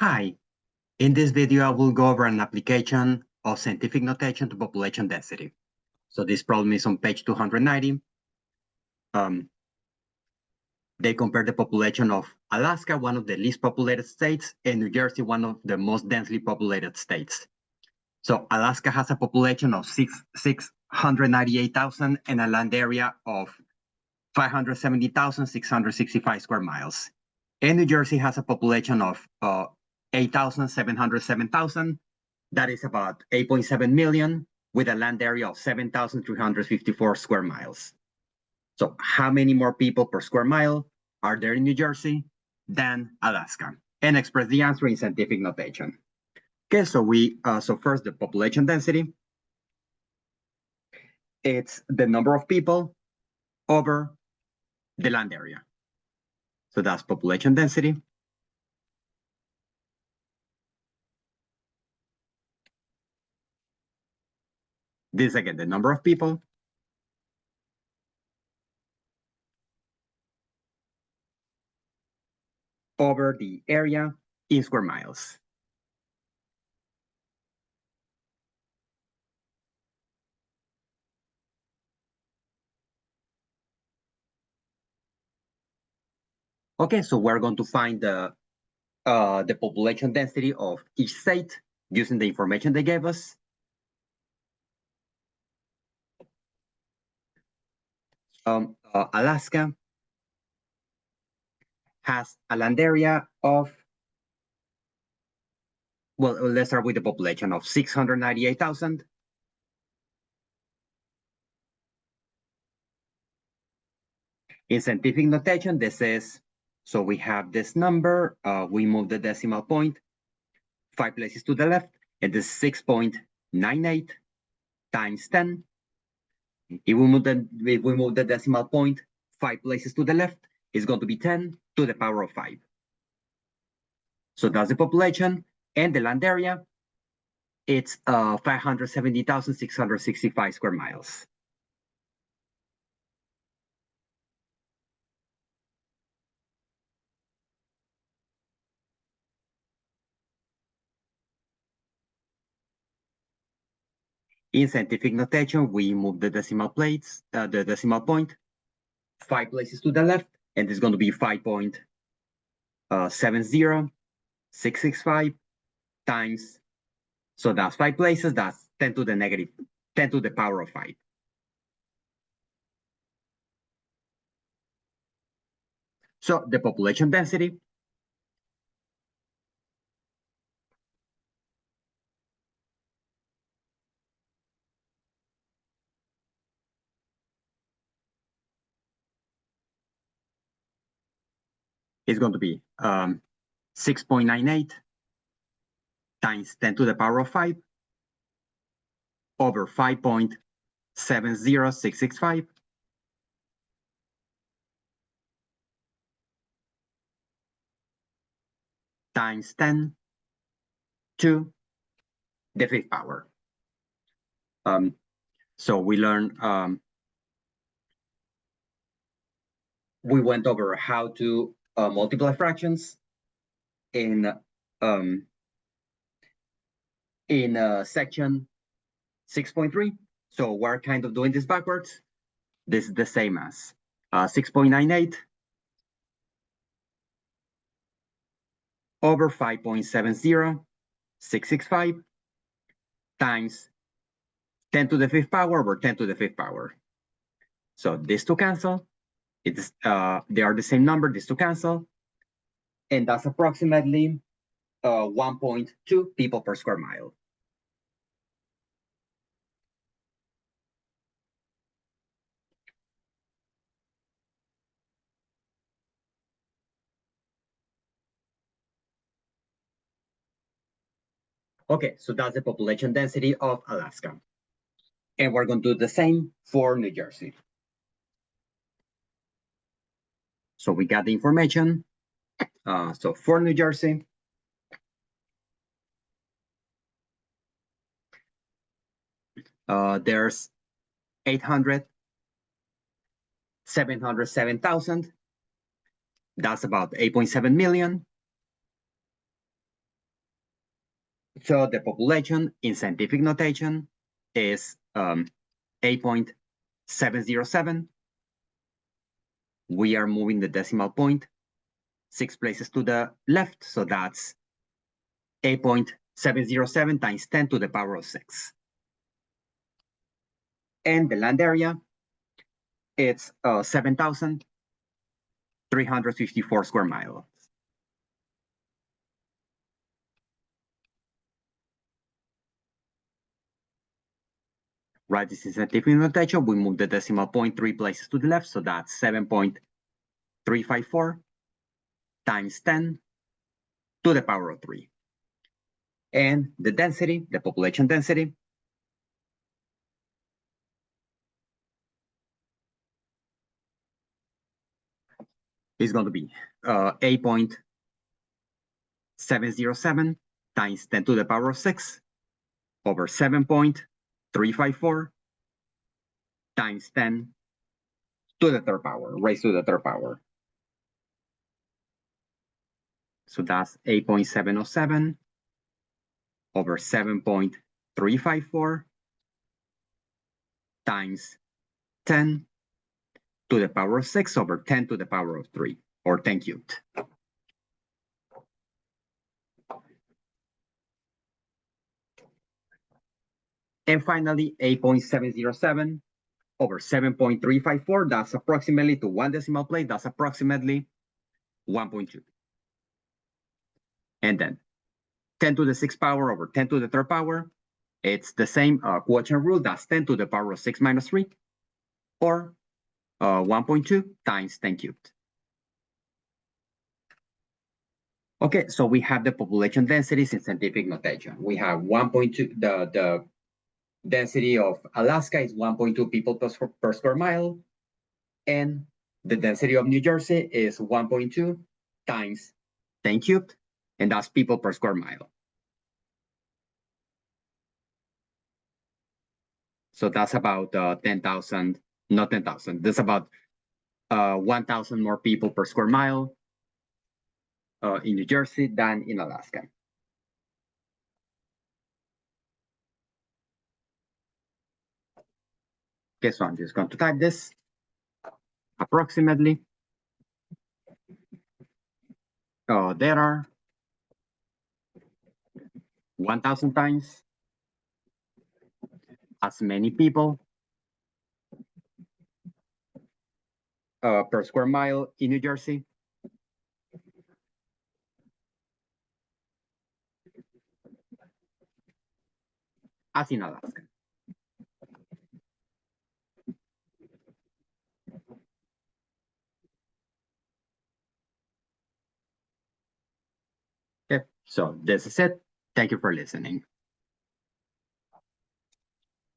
Hi, in this video I will go over an application of scientific notation to population density. So this problem is on page 290. They compare the population of Alaska, one of the least populated states, and New Jersey, one of the most densely populated states. So Alaska has a population of 698,000 and a land area of 570,665 square miles. And New Jersey has a population of 8,707,000. That is about 8.7 million with a land area of 7,354 square miles. So how many more people per square mile are there in New Jersey than Alaska? And express the answer in scientific notation. Okay, so first the population density. It's the number of people over the land area. So that's population density. This again, the number of people over the area in square miles. Okay, so we're going to find the population density of each state using the information they gave us. Alaska has a land area of, well, let's start with the population of 698,000. In scientific notation, this is, so we have this number, we move the decimal point 5 places to the left, and this is 6.98 times 10. If we move the decimal point 5 places to the left, it's going to be 10 to the power of 5. So that's the population, and the land area, it's 570,665 square miles. In scientific notation, we move the decimal point 5 places to the left, and it's going to be 5.70665 times, so that's 5 places, that's 10 to the power of 5. So the population density is going to be 6.98 times 10 to the power of 5 over 5.70665 times 10 to the 5th power. So we learned, we went over how to multiply fractions in section 6.3. So we're kind of doing this backwards. This is the same as 6.98 over 5.70665 times 10 to the 5th power over 10 to the 5th power. So these two cancel. It's they are the same number, these two cancel. And that's approximately 1.2 people per square mile. Okay, so that's the population density of Alaska. And we're going to do the same for New Jersey. So we got the information. So for New Jersey, there's 707,000. That's about 8.7 million. So the population in scientific notation is 8.707. We are moving the decimal point 6 places to the left, so that's 8.707 times 10 to the power of 6. And the land area, it's 7,354 square miles. Right, this is scientific notation. We move the decimal point 3 places to the left, so that's 7.354 times 10 to the power of 3. And the density, the population density, is going to be 8.707 times 10 to the power of 6 over 7.354 times 10 to the third power, raised to the third power. So that's 8.707 over 7.354 times 10 to the power of 6 over 10 to the power of 3, or 10 cubed. And finally, 8.707 over 7.354, that's approximately, to one decimal place, that's approximately 1.2. And then 10 to the 6th power over 10 to the 3rd power, it's the same quotient rule, that's 10 to the power of 6 minus 3, or 1.2 times 10 cubed. Okay, so we have the population densities in scientific notation. We have 1.2, the density of Alaska is 1.2 people per square mile, and the density of New Jersey is 1.2 times 10 cubed, and that's people per square mile. So that's about 10,000, not 10,000, that's about 1,000 more people per square mile in New Jersey than in Alaska. Okay, so I'm just going to type this approximately. There are 1,000 times as many people per square mile in New Jersey as in Alaska. Okay, so this is it. Thank you for listening.